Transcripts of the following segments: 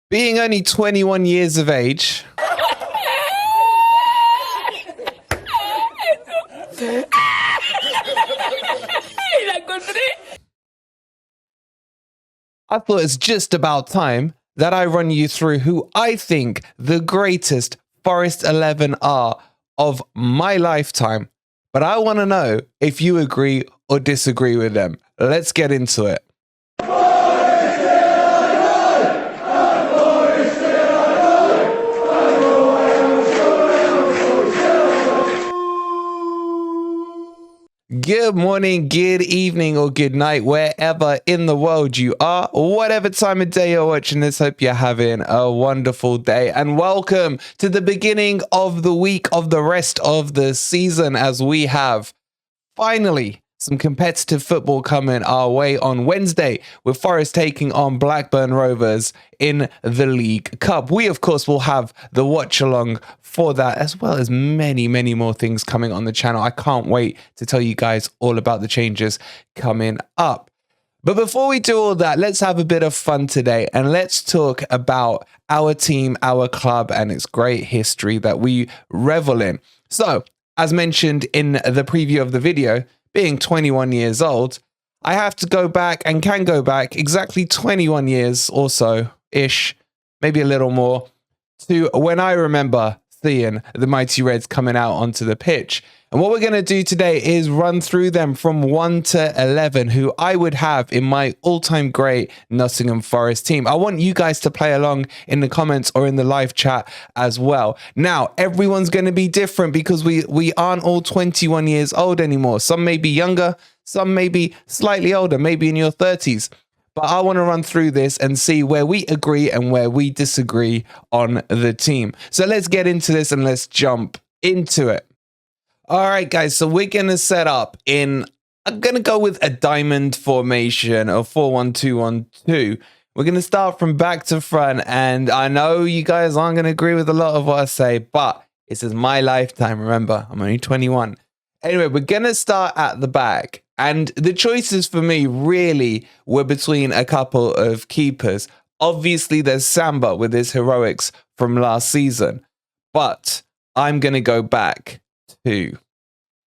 Being only 21 years of age, I thought it's just about time that I run you through who I think the greatest Forest 11 are of my lifetime. But I want to know if you agree or disagree with them. Let's get into it. Good morning, good evening, or good night, wherever in the world you are, whatever time of day you're watching this. Hope you're having a wonderful day, and welcome to the beginning of the week of the rest of the season, as we have finally some competitive football coming our way on Wednesday, with Forest taking on Blackburn Rovers in the League Cup. We, of course, will have the watch along for that, as well as many more things coming on the channel. I can't wait to tell you guys all about the changes coming up. But before we do all that, let's have a bit of fun today, and let's talk about our team, our club, and its great history that we revel in. So, as mentioned in the preview of the video, being 21 years old, I have to go back and can go back exactly 21 years or so-ish, maybe a little more, to when I remember seeing the Mighty Reds coming out onto the pitch. And what we're going to do today is run through them from 1 to 11, who I would have in my all-time great Nottingham Forest team. I want you guys to play along in the comments or in the live chat as well. Now, everyone's going to be different because we aren't all 21 years old anymore. Some may be younger, some may be slightly older, maybe in your 30s. But I want to run through this and see where we agree and where we disagree on the team. So let's get into this and let's jump into it. All right, guys, so we're going to set up in, I'm going to go with a diamond formation of 4-1-2-1-2. We're going to start from back to front, and I know you guys aren't going to agree with a lot of what I say, but this is my lifetime. Remember, I'm only 21. Anyway, we're going to start at the back, and the choices for me really were between a couple of keepers. Obviously, there's Samba with his heroics from last season, but I'm going to go back to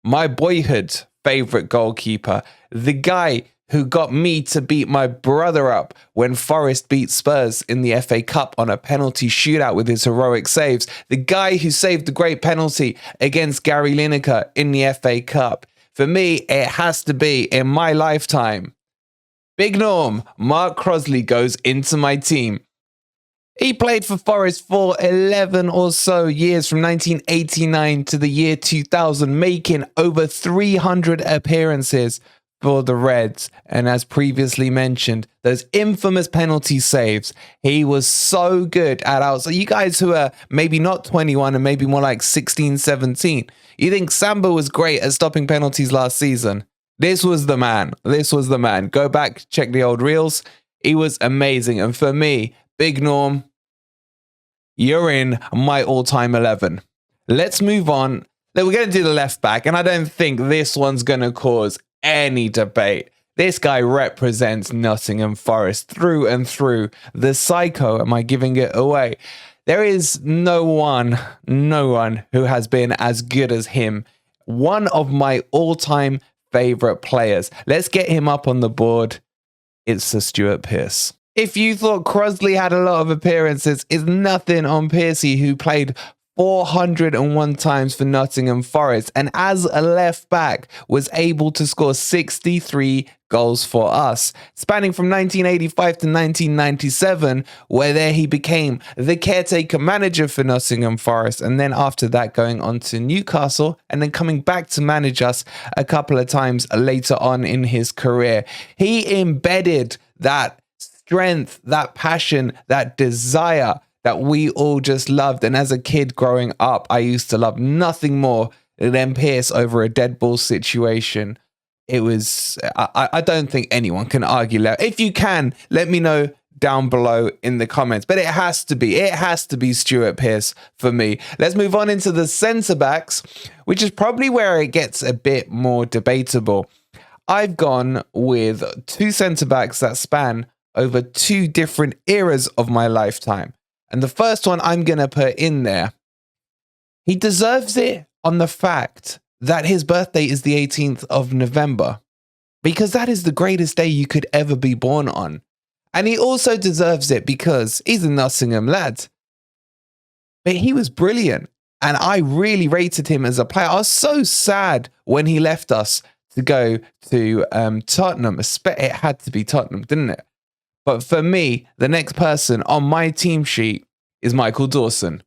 my boyhood favorite goalkeeper, the guy who got me to beat my brother up when Forest beat Spurs in the FA Cup on a penalty shootout with his heroic saves, the guy who saved the great penalty against Gary Lineker in the FA Cup. For me, it has to be, in my lifetime, Big Norm, Mark Crosley goes into my team. He played for Forest for 11 or so years, from 1989 to the year 2000, making over 300 appearances for the Reds. And as previously mentioned, those infamous penalty saves, he was so good at out. So you guys who are maybe not 21 and maybe more like 16, 17, you think Samba was great at stopping penalties last season. This was the man. This was the man. Go back, check the old reels. He was amazing. And for me, Big Norm, you're in my all-time 11. Let's move on. We're going to do the left back, and I don't think this one's going to cause any debate. This guy represents Nottingham Forest through and through. The psycho, am I giving it away? There is no one who has been as good as him. One of my all-time favorite players. Let's get him up on the board. It's Sir Stuart Pearce. If you thought Crosley had a lot of appearances, it's nothing on Pearcey, who played 401 times for Nottingham Forest, and as a left back was able to score 63 goals for us, spanning from 1985 to 1997, where there he became the caretaker manager for Nottingham Forest, and then after that going on to Newcastle, and then coming back to manage us a couple of times later on in his career. He embedded that strength, that passion, that desire that we all just loved. And as a kid growing up, I used to love nothing more than Pearce over a dead ball situation. It was, I don't think anyone can argue that. If you can, let me know down below in the comments. But it has to be Stuart Pearce for me. Let's move on into the centre backs, which is probably where it gets a bit more debatable. I've gone with two centre backs that span over two different eras of my lifetime. And the first one I'm going to put in there, he deserves it on the fact that his birthday is the 18th of November, because that is the greatest day you could ever be born on. And he also deserves it because he's a Nottingham lad. But he was brilliant, and I really rated him as a player. I was so sad when he left us to go to Tottenham. It had to be Tottenham, didn't it? But for me, the next person on my team sheet is Michael Dawson.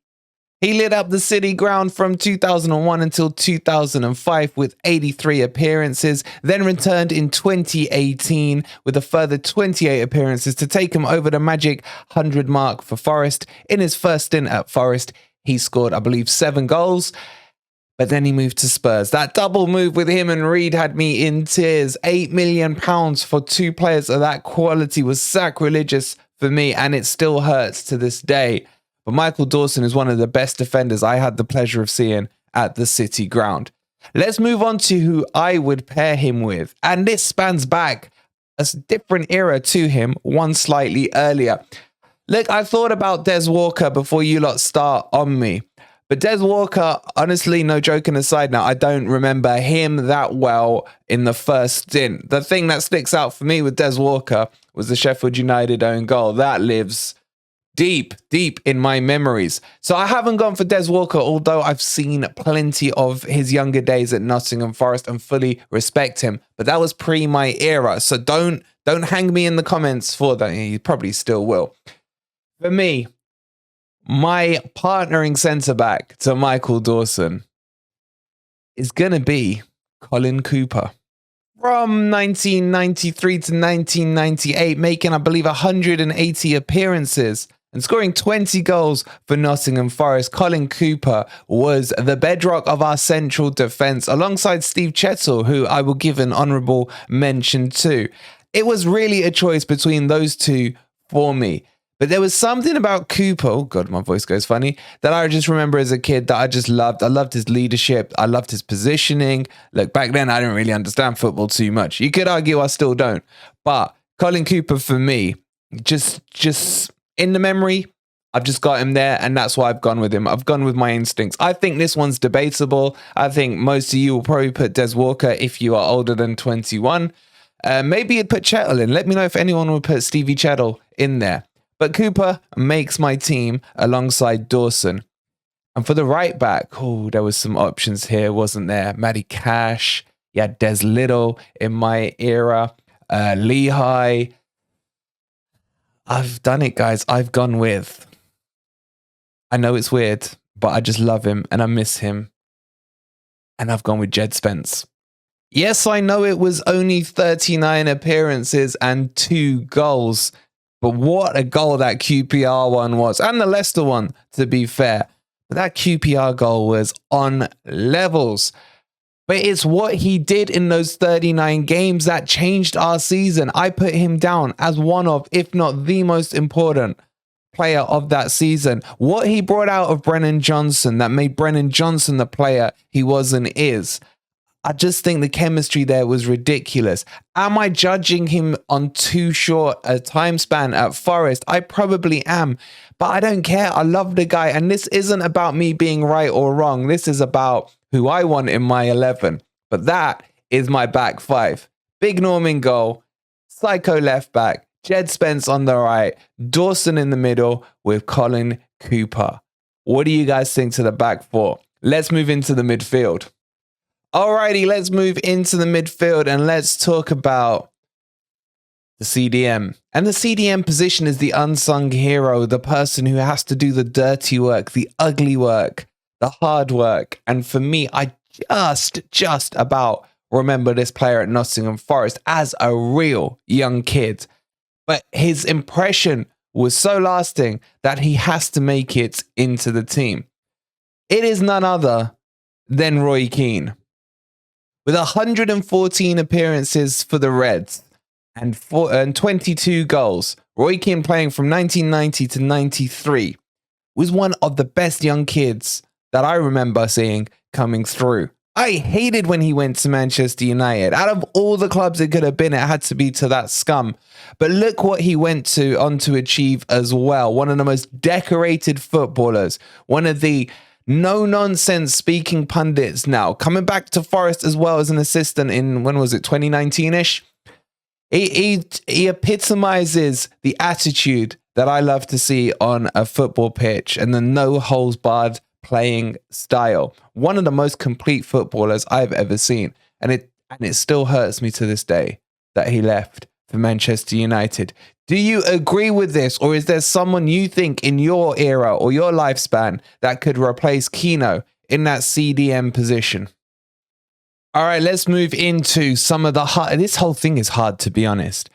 He lit up the City Ground from 2001 until 2005 with 83 appearances, then returned in 2018 with a further 28 appearances to take him over the magic 100 mark for Forest. In his first stint at Forest, he scored, I believe, 7 goals, but then he moved to Spurs. That double move with him and Reed had me in tears. £8 million for two players of that quality was sacrilegious for me, and it still hurts to this day. But Michael Dawson is one of the best defenders I had the pleasure of seeing at the City Ground. Let's move on to who I would pair him with. And this spans back a different era to him, one slightly earlier. Look, I thought about Des Walker before you lot start on me. But Des Walker, honestly, no joking aside now, I don't remember him that well in the first stint. The thing that sticks out for me with Des Walker was the Sheffield United own goal. That lives deep in my memories. So I haven't gone for Des Walker, although I've seen plenty of his younger days at Nottingham Forest and fully respect him. But that was pre my era. So don't hang me in the comments for that. You probably still will. For me, my partnering centre-back to Michael Dawson is going to be Colin Cooper. From 1993 to 1998, making, I believe, 180 appearances and scoring 20 goals for Nottingham Forest, Colin Cooper was the bedrock of our central defence, alongside Steve Chettle, who I will give an honourable mention to. It was really a choice between those two for me. But there was something about Cooper, oh God, my voice goes funny, that I just remember as a kid that I just loved. I loved his leadership. I loved his positioning. Look, back then, I didn't really understand football too much. You could argue I still don't. But Colin Cooper, for me, just in the memory, I've just got him there, and that's why I've gone with him. I've gone with my instincts. I think this one's debatable. I think most of you will probably put Des Walker if you are older than 21. Maybe you'd put Chettle in. Let me know if anyone would put Stevie Chettle in there. But Cooper makes my team alongside Dawson. And for the right back, there was some options here, wasn't there? Matty Cash, you had Des Little in my era, Lehigh. I've done it, guys. I've gone with, I know it's weird, but I just love him and I miss him. And I've gone with Jed Spence. Yes, I know it was only 39 appearances and 2 goals. But what a goal that QPR one was. And the Leicester one, to be fair. But that QPR goal was on levels. But it's what he did in those 39 games that changed our season. I put him down as one of, if not the most important player of that season. What he brought out of Brennan Johnson that made Brennan Johnson the player he was and is. I just think the chemistry there was ridiculous. Am I judging him on too short a time span at Forest? I probably am, but I don't care. I love the guy, and this isn't about me being right or wrong. This is about who I want in my 11. But that is my back 5. Big Norman goal, psycho left back, Jed Spence on the right, Dawson in the middle with Colin Cooper. What do you guys think to the back 4? Let's move into the midfield. Alrighty, let's move into the midfield and let's talk about the CDM. And the CDM position is the unsung hero, the person who has to do the dirty work, the ugly work, the hard work. And for me, I just about remember this player at Nottingham Forest as a real young kid. But his impression was so lasting that he has to make it into the team. It is none other than Roy Keane. With 114 appearances for the Reds and 22 goals, Roy Keane, playing from 1990 to 93, was one of the best young kids that I remember seeing coming through. I hated when he went to Manchester United. Out of all the clubs it could have been, it had to be to that scum. But look what he went on to achieve as well. One of the most decorated footballers. One of the no-nonsense speaking pundits now. Coming back to Forest as well as an assistant in, when was it, 2019-ish? He epitomizes the attitude that I love to see on a football pitch and the no-holds-barred playing style. One of the most complete footballers I've ever seen. And it still hurts me to this day that he left for Manchester United. Do you agree with this, or is there someone you think in your era or your lifespan that could replace Keno in that CDM position? All right, let's move into some of the hard. This whole thing is hard, to be honest.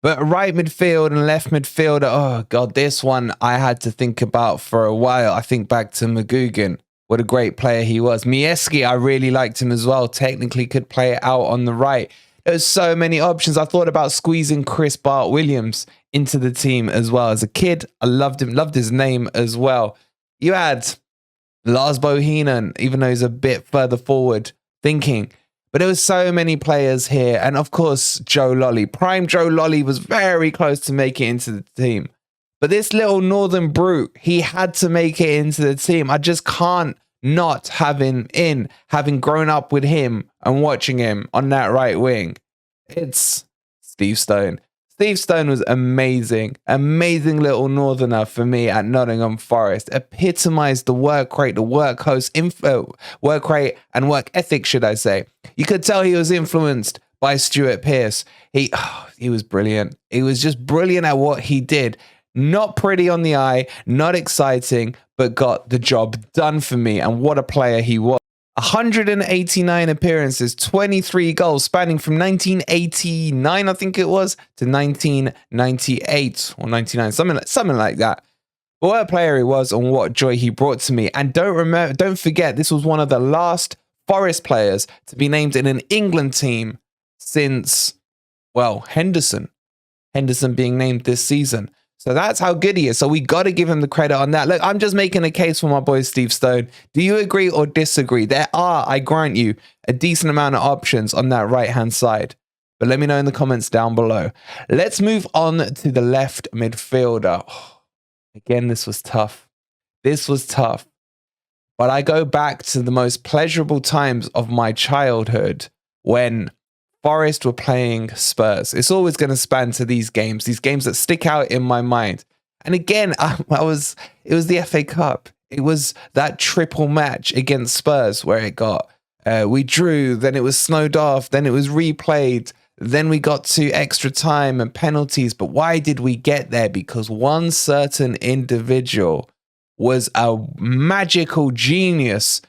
But right midfield and left midfield, oh God, this one I had to think about for a while. I think back to McGugan. What a great player he was. Mieszki, I really liked him as well. Technically could play it out on the right. There's so many options. I thought about squeezing Chris Bart-Williams into the team as well. As a kid, I loved him, loved his name as well. You had Lars Bohinen, even though he's a bit further forward thinking. But there was so many players here. And of course, Joe Lolly. Prime Joe Lolly was very close to making it into the team. But this little northern brute, he had to make it into the team. I just can't not have him in, having grown up with him and watching him on that right wing. It's Steve Stone. Steve Stone was amazing. Amazing little northerner for me at Nottingham Forest. Epitomized the work rate, the work rate and work ethic, should I say. You could tell he was influenced by Stuart Pearce. He was brilliant. He was just brilliant at what he did. Not pretty on the eye, not exciting, but got the job done for me. And what a player he was. 189 appearances, 23 goals, spanning from 1989, I think it was, to 1998 or 99, something like that. But what a player he was and what joy he brought to me. And don't forget, this was one of the last Forest players to be named in an England team since, well, Henderson being named this season. So that's how good he is. So we got to give him the credit on that. Look, I'm just making a case for my boy Steve Stone. Do you agree or disagree? There are, I grant you, a decent amount of options on that right-hand side. But let me know in the comments down below. Let's move on to the left midfielder. Oh, again, this was tough. This was tough. But I go back to the most pleasurable times of my childhood when Forest were playing Spurs. It's always going to span to these games that stick out in my mind. And again, it was the FA Cup. It was that triple match against Spurs where it got, we drew, then it was snowed off, then it was replayed, then we got to extra time and penalties. But why did we get there? Because one certain individual was a magical genius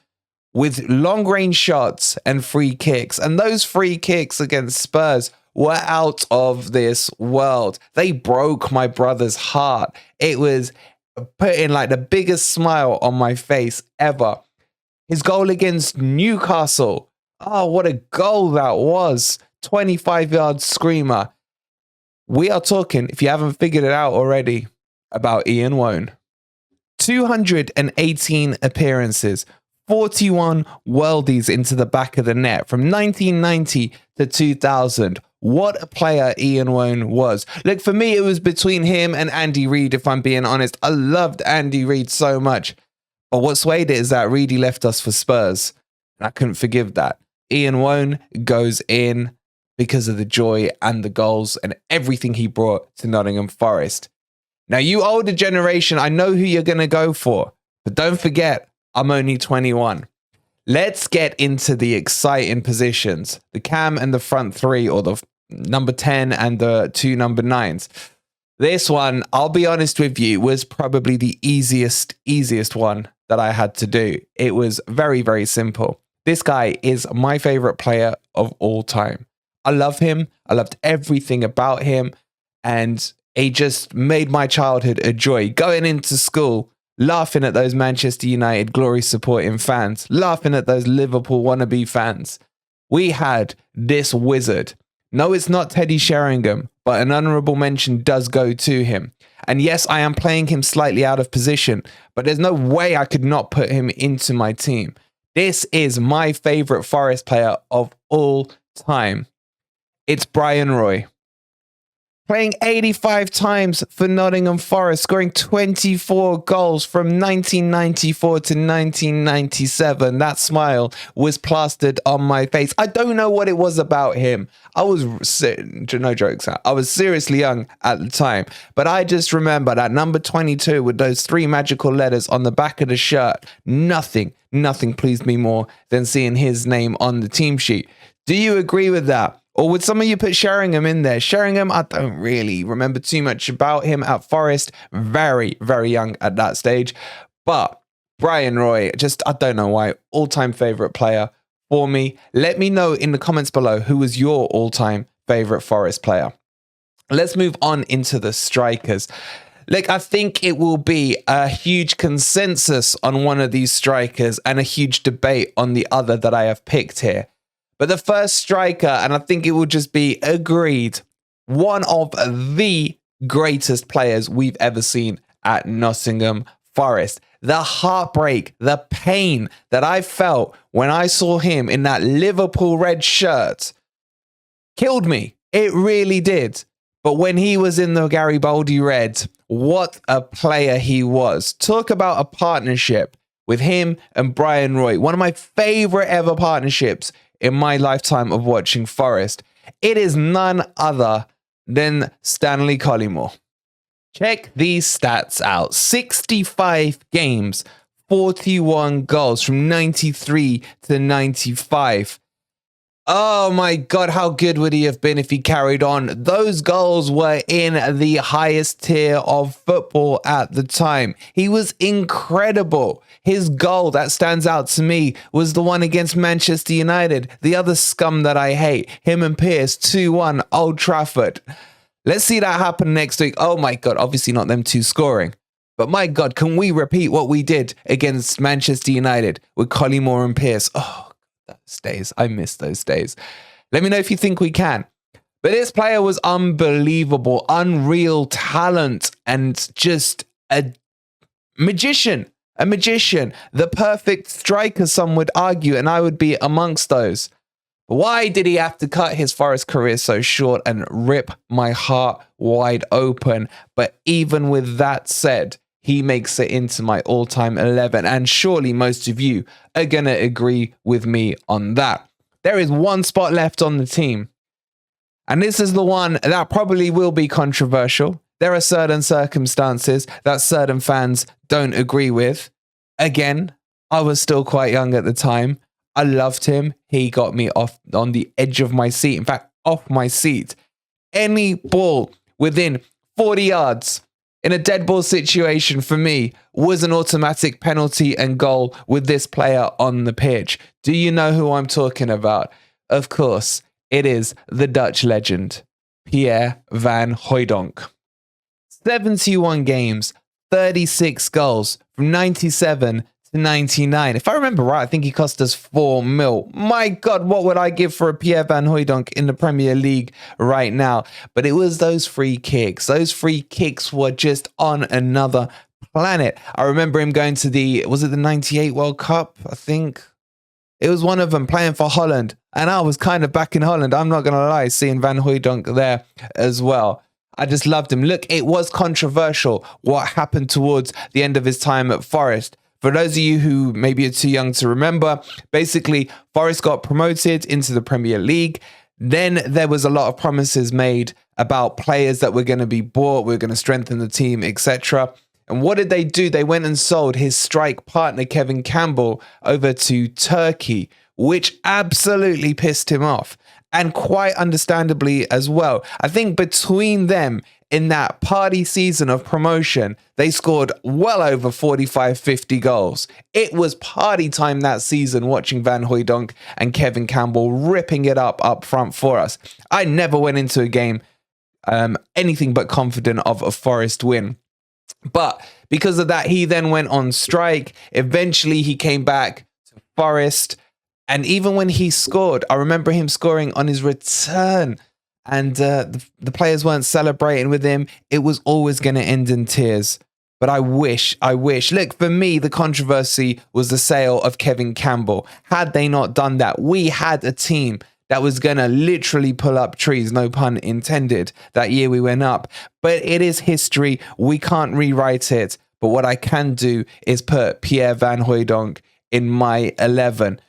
with long-range shots and free kicks. And those free kicks against Spurs were out of this world. They broke my brother's heart. It was putting like the biggest smile on my face ever. His goal against Newcastle. Oh, what a goal that was. 25-yard screamer. We are talking, if you haven't figured it out already, about Ian Woan. 218 appearances. 41 worldies into the back of the net from 1990 to 2000. What a player Ian Woan was. Look, for me, it was between him and Andy Reid, if I'm being honest. I loved Andy Reid so much. But what swayed it is that Reedy left us for Spurs. And I couldn't forgive that. Ian Woan goes in because of the joy and the goals and everything he brought to Nottingham Forest. Now, you older generation, I know who you're going to go for. But don't forget, I'm only 21. Let's get into the exciting positions. The cam and the front three, or the number 10 and the two number 9s. This one, I'll be honest with you, was probably the easiest one that I had to do. It was very, very simple. This guy is my favorite player of all time. I love him. I loved everything about him. And he just made my childhood a joy. Going into school, laughing at those Manchester United glory supporting fans, laughing at those Liverpool wannabe fans. We had this wizard. No, it's not Teddy Sheringham, but an honourable mention does go to him. And yes, I am playing him slightly out of position, but there's no way I could not put him into my team. This is my favourite Forest player of all time. It's Brian Roy. Playing 85 times for Nottingham Forest, scoring 24 goals from 1994 to 1997. That smile was plastered on my face. I don't know what it was about him. I was, no jokes, I was seriously young at the time. But I just remember that number 22 with those 3 magical letters on the back of the shirt. Nothing pleased me more than seeing his name on the team sheet. Do you agree with that? Or would some of you put Sheringham in there? Sheringham, I don't really remember too much about him at Forest. Very, very young at that stage. But Brian Roy, just, I don't know why, all-time favourite player for me. Let me know in the comments below who was your all-time favourite Forest player. Let's move on into the strikers. Look, I think it will be a huge consensus on one of these strikers and a huge debate on the other that I have picked here. But the first striker, and I think it will just be agreed, one of the greatest players we've ever seen at Nottingham Forest. The heartbreak, the pain that I felt when I saw him in that Liverpool red shirt killed me. It really did. But when he was in the Garibaldi red, what a player he was. Talk about a partnership with him and Brian Roy. One of my favorite ever partnerships in my lifetime of watching Forest. It is none other than Stan Collymore. Check these stats out. 65 games, 41 goals from 93 to 95. Oh my God, how good would he have been if he carried on? Those goals were in the highest tier of football at the time. He was incredible. His goal that stands out to me was the one against Manchester United, the other scum that I hate. Him and Pearce, 2-1, Old Trafford. Let's see that happen next week. Oh my God, obviously not them two scoring. But my God, can we repeat what we did against Manchester United with Collymore and Pearce? Oh, those days. I miss those days. Let me know if you think we can. But this player was unbelievable, unreal talent, and just a magician. A magician. The perfect striker, some would argue, and I would be amongst those. Why did he have to cut his Forest career so short and rip my heart wide open? But even with that said, he makes it into my all-time 11, and surely most of you are going to agree with me on that. There is one spot left on the team, and this is the one that probably will be controversial. There are certain circumstances that certain fans don't agree with. Again, I was still quite young at the time. I loved him. He got me off on the edge of my seat. In fact, off my seat. Any ball within 40 yards in a dead ball situation for me was an automatic penalty and goal with this player on the pitch. Do you know who I'm talking about? Of course, it is the Dutch legend, Pierre van Hooijdonk. 71 games, 36 goals from 97 to 99. If I remember right, I think he cost us 4 mil. My God, what would I give for a Pierre van Hooijdonk in the Premier League right now? But it was those free kicks. Those free kicks were just on another planet. I remember him going to was it the 98 World Cup? I think it was one of them, playing for Holland. And I was kind of back in Holland. I'm not going to lie, seeing Van Hooijdonk there as well. I just loved him. Look, it was controversial what happened towards the end of his time at Forest. For those of you who maybe are too young to remember, basically, Forest got promoted into the Premier League. Then there was a lot of promises made about players that were going to be bought, we're going to strengthen the team, etc. And what did they do? They went and sold his strike partner, Kevin Campbell, over to Turkey, which absolutely pissed him off. And quite understandably as well. I think between them, in that party season of promotion, they scored well over 45, 50 goals. It was party time that season watching Van Hooijdonk and Kevin Campbell ripping it up front for us. I never went into a game anything but confident of a Forest win. But because of that, he then went on strike. Eventually, he came back to Forest. And even when he scored, I remember him scoring on his return. And the players weren't celebrating with him. It was always going to end in tears. But I wish. Look, for me, the controversy was the sale of Kevin Campbell. Had they not done that, we had a team that was going to literally pull up trees, no pun intended, that year we went up. But it is history. We can't rewrite it. But what I can do is put Pierre Van Hooijdonk in my 11.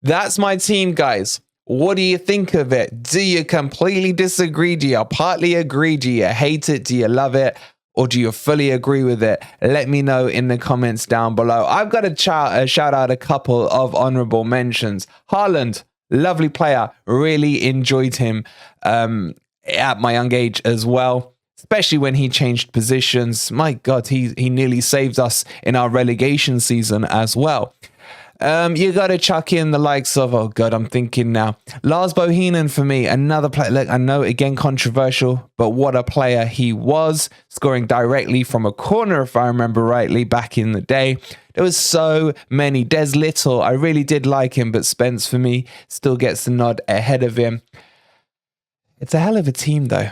That's my team, guys. What do you think of it? Do you completely disagree? Do you partly agree? Do you hate it? Do you love it? Or do you fully agree with it? Let me know in the comments down below. I've got to shout out a couple of honorable mentions. Haaland, lovely player. Really enjoyed him at my young age as well, especially when he changed positions. My God, he nearly saved us in our relegation season as well. You got to chuck in the likes of, oh God, I'm thinking now, Lars Bohinen for me, another player. Look, I know, again, controversial, but what a player he was, scoring directly from a corner, if I remember rightly, back in the day. There was so many. Des Little, I really did like him, but Spence for me still gets the nod ahead of him. It's a hell of a team, though.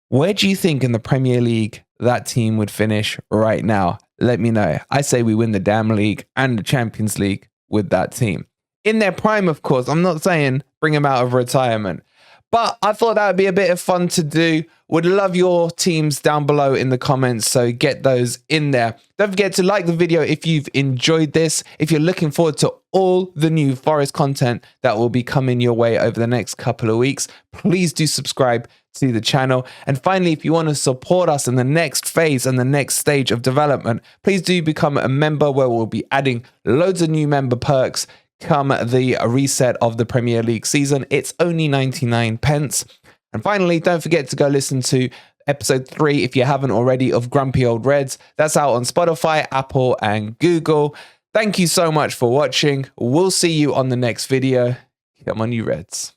Where do you think in the Premier League that team would finish right now? Let me know. I say we win the damn league and the Champions League with that team. In their prime, of course. I'm not saying bring them out of retirement, but I thought that would be a bit of fun to do. Would love your teams down below in the comments, so get those in there. Don't forget to like the video if you've enjoyed this. If you're looking forward to all the new Forest content that will be coming your way over the next couple of weeks, please do subscribe to the channel. And finally, if you want to support us in the next phase and the next stage of development, please do become a member, where we'll be adding loads of new member perks come the reset of the Premier League season. It's only 99 pence. And finally, don't forget to go listen to episode 3, if you haven't already, of Grumpy Old Reds. That's out on Spotify, Apple, and Google. Thank you so much for watching. We'll see you on the next video. Come on, you Reds.